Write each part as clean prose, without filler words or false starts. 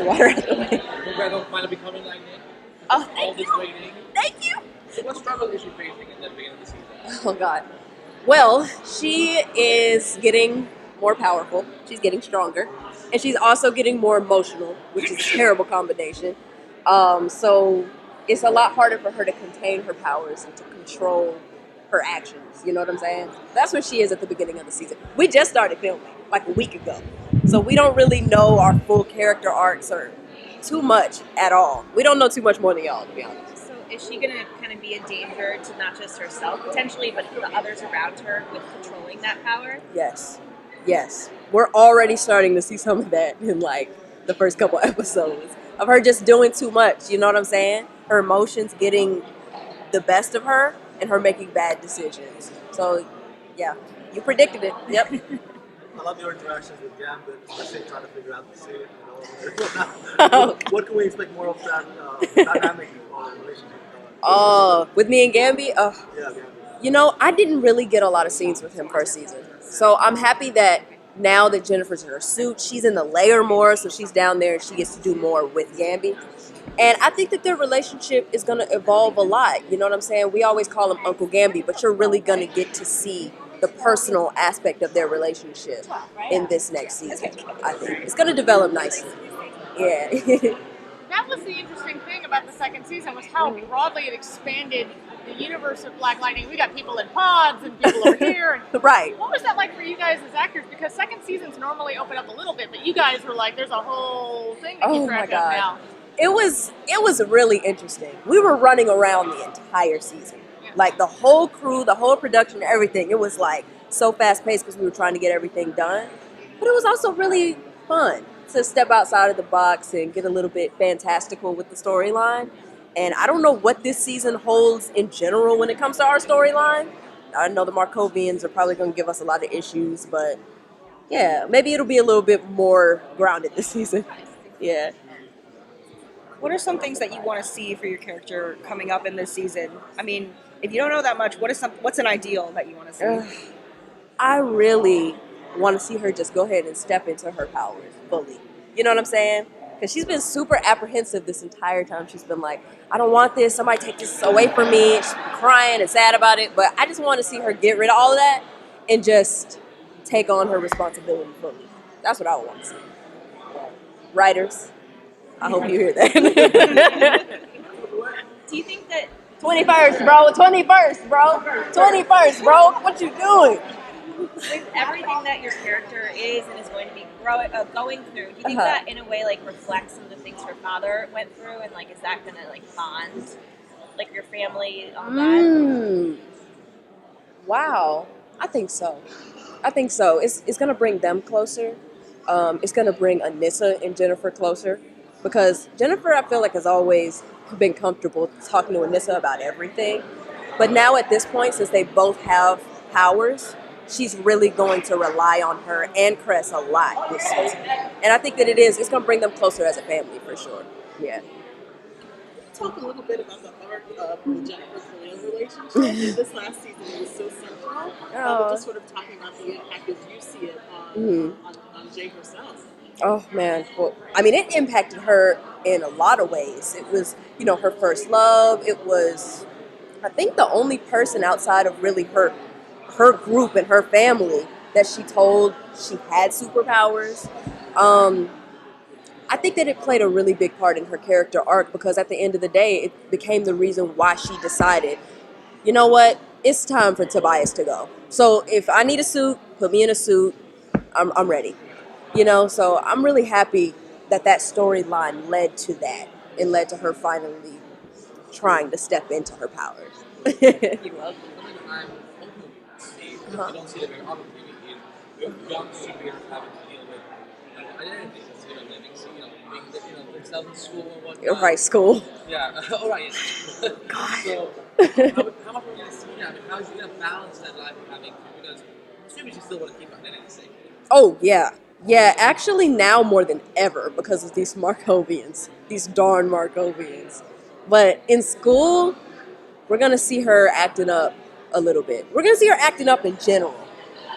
water out the way. Congrats on finally becoming like Nick. Oh, All thank this you. waiting. Thank you. So what struggle is she facing in the beginning of the season? Oh, God. Well, she is getting more powerful. She's getting stronger. And she's also getting more emotional, which is a terrible combination. So it's a lot harder for her to contain her powers and to control her actions. You know what I'm saying? That's where she is at the beginning of the season. We just started filming like a week ago. So we don't really know our full character arcs or too much at all. We don't know too much more than y'all, to be honest. So is she going to kind of be a danger to not just herself potentially, but the others around her with controlling that power? Yes. Yes. We're already starting to see some of that in like the first couple episodes of her just doing too much. You know what I'm saying? Her emotions getting the best of her and her making bad decisions. So, yeah, you predicted it. Yep. I love your interactions with Gambit, especially trying to figure out the suit. What can we expect more of that dynamic relationship? With me and Gamby, Yeah, Gambit. you know, I didn't really get a lot of scenes with him first season. So I'm happy that now that Jennifer's in her suit, she's in the layer more, so she's down there and she gets to do more with Gamby. And I think that their relationship is going to evolve a lot. You know what I'm saying? We always call him Uncle Gamby, but you're really going to get to see the personal aspect of their relationship in this next season, I think. It's going to develop nicely. Yeah. That was the interesting thing about the second season was how broadly it expanded the universe of Black Lightning. We got people in pods and people over here. And Right. what was that like for you guys as actors? Because second seasons normally open up a little bit, but you guys were like, there's a whole thing to Oh keep my track of God. now. It was really interesting. We were running around the entire season. Like the whole crew, the whole production, everything. It was like so fast paced because we were trying to get everything done. But it was also really fun to step outside of the box and get a little bit fantastical with the storyline. And I don't know what this season holds in general when it comes to our storyline. I know the Markovians are probably going to give us a lot of issues, but yeah, maybe it'll be a little bit more grounded this season. Yeah. What are some things that you want to see for your character coming up in this season? I mean, if you don't know that much, what's an ideal that you want to see? I really want to see her just go ahead and step into her powers fully. You know what I'm saying? Because she's been super apprehensive this entire time. She's been like, I don't want this. Somebody take this away from me. She's been crying and sad about it. But I just want to see her get rid of all of that and just take on her responsibility fully. That's what I want to see. Writers, I hope you hear that. Do you think that 21st, bro. 21st, bro. 21st, bro. What you doing? with everything that your character is and is going to be going through, do you think that in a way like reflects some of the things her father went through, and like is that going to like bond like your family, all that? Wow, I think so. It's going to bring them closer. It's going to bring Anissa and Jennifer closer because Jennifer, I feel like, has always been comfortable talking to Anissa about everything. But now at this point, since they both have powers, she's really going to rely on her and Cress a lot this season. And I think that it's going to bring them closer as a family for sure. Yeah. Talk a little bit about the arc of the Jennifer-Khalil relationship. This last season it was so central. Just sort of talking about the impact as you see it on Jay herself. Oh, man. Well, I mean, it impacted her in a lot of ways. It was, her first love. It was, I think, the only person outside of really her group and her family that she told she had superpowers. I think that it played a really big part in her character arc because at the end of the day, it became the reason why she decided, you know what, it's time for Tobias to go. So if I need a suit, put me in a suit, I'm ready. So I'm really happy that storyline led to that and led to her finally trying to step into her powers. You're welcome. You don't see that very often. Young superheroes having to deal with identity, living, themselves in school and whatnot. You're right, school. Yeah, all right. God. So, how much are we going to see that? I mean, how is she going to balance that life of having, because assuming she still want to keep her identity safe. Oh, yeah. Yeah, actually now more than ever because of these Markovians, these darn Markovians. But in school, we're going to see her acting up a little bit. We're going to see her acting up in general.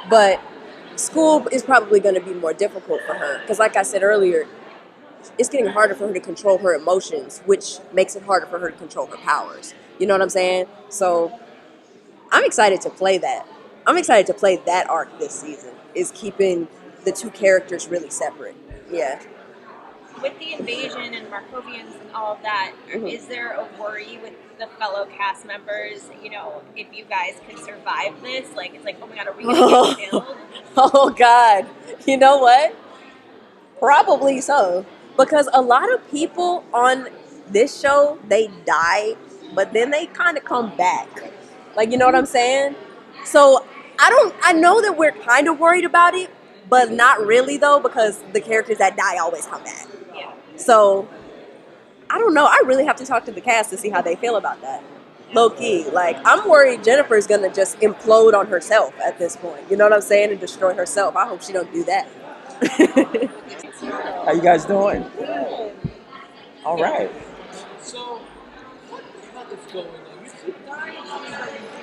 But school is probably going to be more difficult for her because like I said earlier, it's getting harder for her to control her emotions, which makes it harder for her to control her powers. You know what I'm saying? So I'm excited to play that. I'm excited to play that arc this season, is keeping the two characters really separate. Yeah. With the invasion and Markovians and all of that, is there a worry with the fellow cast members, if you guys could survive this? Like, it's like, oh my God, are we going to get killed? Oh, God. You know what? Probably so. Because a lot of people on this show, they die, but then they kind of come back. Like, you know what I'm saying? So I know that we're kind of worried about it, but not really though, because the characters that die always come back. Yeah. So I don't know. I really have to talk to the cast to see how they feel about that. Low key. Like, I'm worried Jennifer's going to just implode on herself at this point. You know what I'm saying? And destroy herself. I hope she don't do that. How you guys doing? All right. So, what the hell is going on? You keep dying, you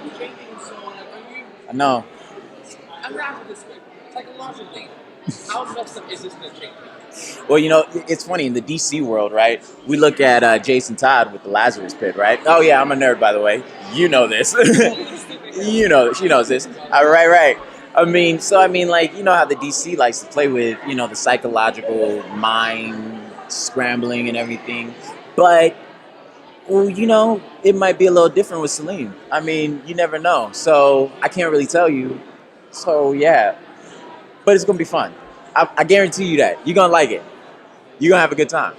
keep changing and so on. Are you? I know. I'm gonna ask you this way. Psychologically, how messed up is this gonna change? Well, it's funny in the DC world, right? We look at Jason Todd with the Lazarus Pit, right? Oh yeah, I'm a nerd, by the way. You know this. She knows this. Right. I mean, like, how the DC likes to play with, the psychological mind scrambling and everything. But, well, it might be a little different with Celine. I mean, you never know. So I can't really tell you. So, yeah. But it's going to be fun. I guarantee you that. You're going to like it. You're going to have a good time.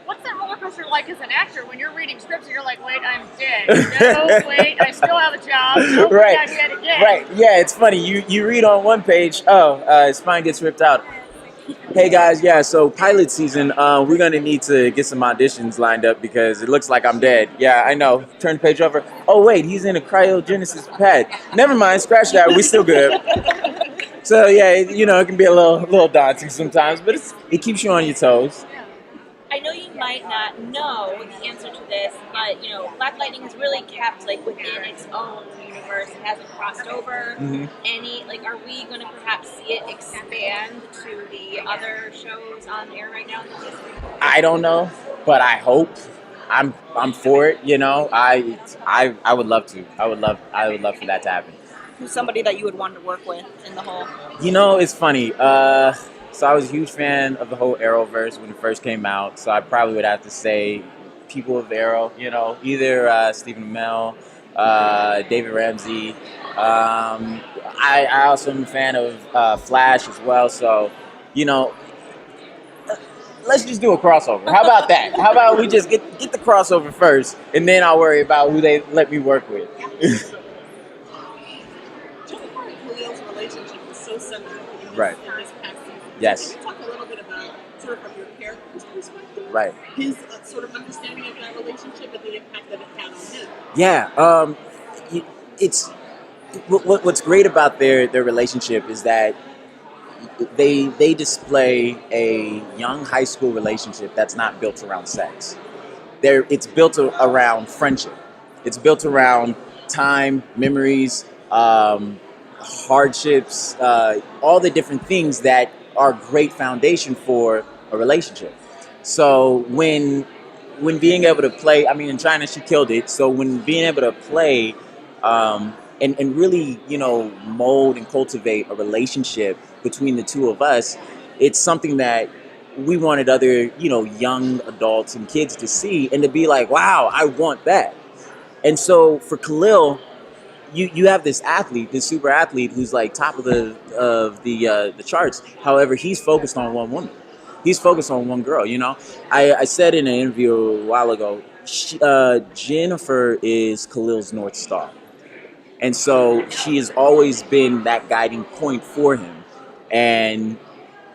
What's that roller coaster like as an actor when you're reading scripts and you're like, wait, I'm dead. No, wait, I still have a job. No, Right. wait, I'm dead again. Right. Yeah, it's funny. You read on one page, his spine gets ripped out. Hey guys, yeah, so pilot season, we're going to need to get some auditions lined up because it looks like I'm dead. Yeah, I know. Turn the page over. Oh, wait, he's in a cryogenesis pad. Never mind, scratch that. We're still good. So, yeah, it can be a little daunting sometimes, but it keeps you on your toes. I know you might not know the answer to this, but Black Lightning has really kept within its own universe. It hasn't crossed over. Mm-hmm. Are we going to perhaps see it expand to the other shows on air right now in the history? I don't know, but I hope. I'm for it. I would love to. I would love for that to happen. Who's somebody that you would want to work with in the whole? It's funny. So I was a huge fan of the whole Arrowverse when it first came out. So I probably would have to say people of Arrow, either Stephen Amell, David Ramsey. I also am a fan of Flash as well. So, let's just do a crossover. How about that? How about we just get the crossover first, and then I'll worry about who they let me work with. Jennifer and Khalil's relationship was so central in this, Right. in this past season. Yes. Can you talk a little bit about, sort of from your character's perspective, Right. his sort of understanding of that relationship and the impact that it had on him? Yeah. It's what's great about their relationship is that they display a young high school relationship that's not built around sex. It's built around friendship. It's built around time, memories, hardships, all the different things that are great foundation for a relationship. So when being able to play, I mean, in China she killed it. So when being able to play and really, mold and cultivate a relationship between the two of us, it's something that we wanted other, young adults and kids to see and to be like, wow, I want that. And so for Khalil, you have this athlete, this super athlete who's like top of the charts. However, he's focused on one woman. He's focused on one girl. I said in an interview a while ago, Jennifer is Khalil's North Star. And so she has always been that guiding point for him. And,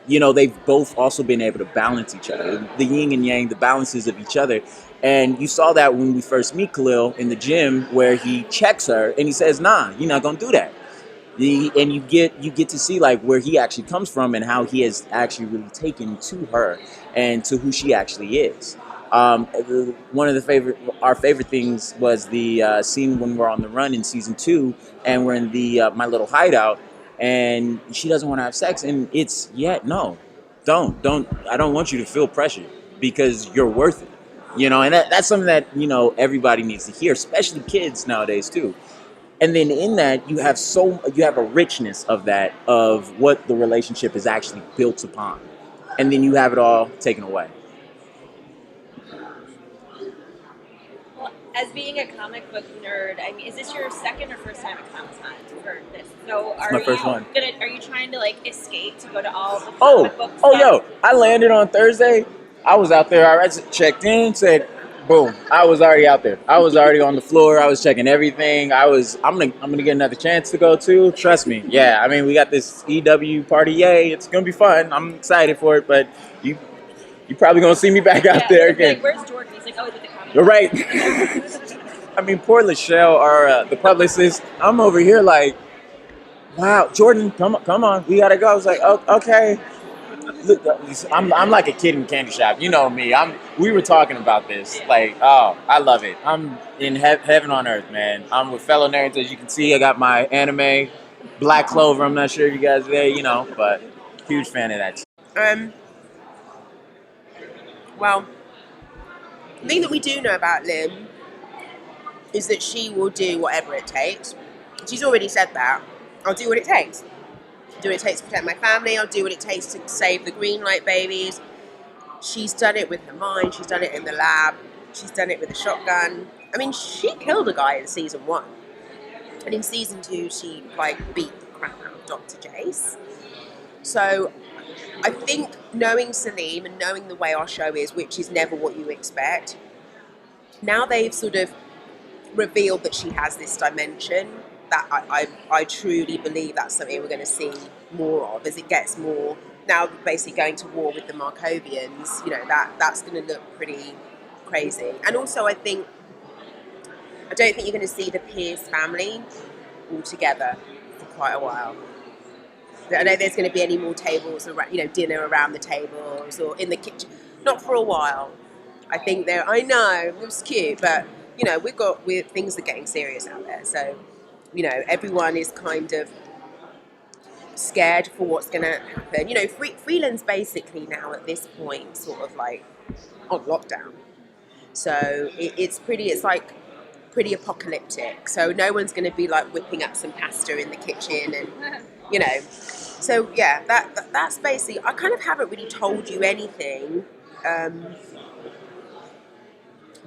they've both also been able to balance each other. The yin and yang, the balances of each other. And you saw that when we first meet Khalil in the gym where he checks her and he says, nah, you're not going to do that. And you get to see like where he actually comes from and how he has actually really taken to her and to who she actually is. One of our favorite things was the scene when we're on the run in season 2 and we're in the my little hideout and she doesn't want to have sex and it's no. don't. I don't want you to feel pressure because you're worth it. And that's something that everybody needs to hear, especially kids nowadays too. And then in that you have a richness of what the relationship is actually built upon, and then you have it all taken away. Well, as being a comic book nerd, I mean, is this your second or first time at Comic-Con for this? So are my first you one. Are you trying to like escape to go to all the Oh, comic book stuff? yo! I landed on Thursday. I was out there. I checked in. Said, boom. I was already out there. I was already on the floor. I was checking everything. I'm gonna get another chance to go too. Trust me. Yeah. I mean, we got this EW party. Yay! It's gonna be fun. I'm excited for it. But you probably gonna see me back out there again. Like, where's Jordan? He's like, oh, he's at the comic. You're right. I mean, poor Lachelle, our the publicist. I'm over here like, wow, Jordan, come on, we gotta go. I was like, oh, okay. Look, I'm like a kid in a candy shop. You know me. We were talking about this. Like, oh, I love it. I'm in heaven on earth, man. I'm with fellow nerds. As you can see, I got my anime Black Clover. I'm not sure if you guys are there, but huge fan of that. Well, the thing that we do know about Lim is that she will do whatever it takes. She's already said that. I'll do what it takes. Do what it takes to protect my family. I'll do what it takes to save the Greenlight babies. She's done it with her mind. She's done it in the lab. She's done it with a shotgun. I mean, she killed a guy in season 1. And in season 2, she beat the crap out of Dr. Jace. So I think knowing Salim and knowing the way our show is, which is never what you expect, now they've sort of revealed that she has this dimension, that I truly believe that's something we're going to see more of as it gets more. Now basically going to war with the Markovians, that's going to look pretty crazy. And also I don't think you're going to see the Pierce family all together for quite a while. I don't know if there's going to be any more tables, dinner around the tables or in the kitchen. Not for a while. I think I know, it was cute, but, things are getting serious out there. So, everyone is kind of scared for what's going to happen. Freeland's basically now at this point sort of like on lockdown. So it's pretty apocalyptic. So no one's going to be like whipping up some pasta in the kitchen and, So yeah, that's basically, I kind of haven't really told you anything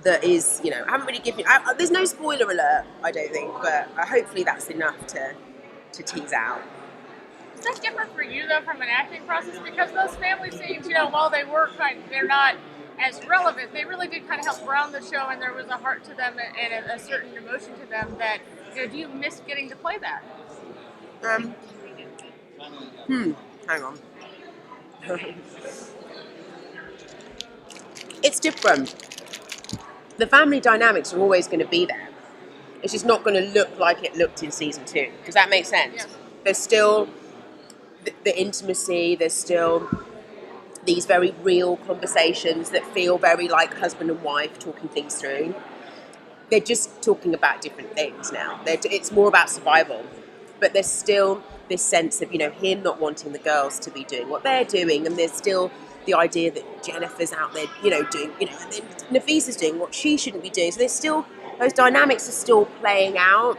that is, I haven't really given you, there's no spoiler alert, I don't think, but hopefully that's enough to tease out. Is that different for you though from an acting process? Because those family scenes, while they were they're not as relevant, they really did kind of help ground the show, and there was a heart to them and a certain emotion to them that, do you miss getting to play that? Hang on. It's different. The family dynamics are always going to be there. It's just not going to look like it looked in season 2. Does that make sense? Yeah. There's still the intimacy. There's still these very real conversations that feel very like husband and wife talking things through. They're just talking about different things now. It's more about survival. But there's still this sense of, him not wanting the girls to be doing what they're doing, and there's still the idea that Jennifer's out there, doing, and then Nafisa's doing what she shouldn't be doing. So there's still, those dynamics are still playing out.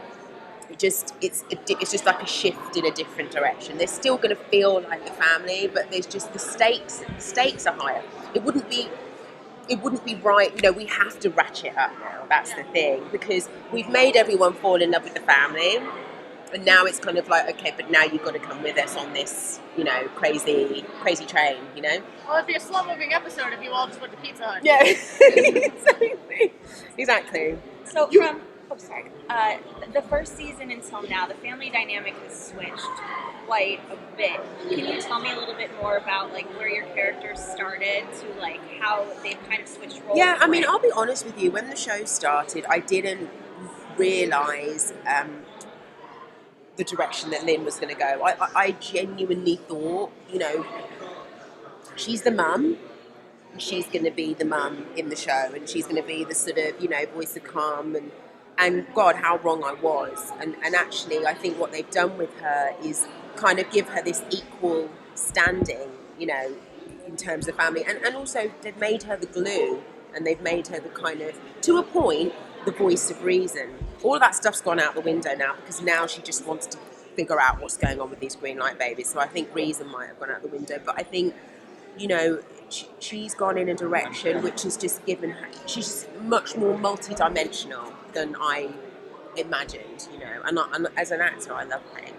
It's just like a shift in a different direction. They're still going to feel like the family, but there's just the stakes are higher. It wouldn't be right, we have to ratchet up now. That's the thing, because we've made everyone fall in love with the family. And now it's kind of like, okay, but now you've got to come with us on this, crazy train, Well, it'd be a slow-moving episode if you all just went to Pizza Hut. Yeah, exactly. So the first season until now, the family dynamic has switched quite a bit. Can you tell me a little bit more about where your characters started to how they've kind of switched roles? Yeah, I mean, I'll be honest with you. When the show started, I didn't realise the direction that Lynn was going to go. I genuinely thought, she's the mum. She's going to be the mum in the show, and she's going to be the sort of, voice of calm. And God, how wrong I was. And actually, I think what they've done with her is kind of give her this equal standing, in terms of family, and also they've made her the glue, and they've made her the kind of, to a point, the voice of reason. All of that stuff's gone out the window now, because now she just wants to figure out what's going on with these green light babies. So I think reason might have gone out the window, but I think, you know, she's gone in a direction which has just given her, she's just much more multi-dimensional than I imagined, you know, and as an actor I love playing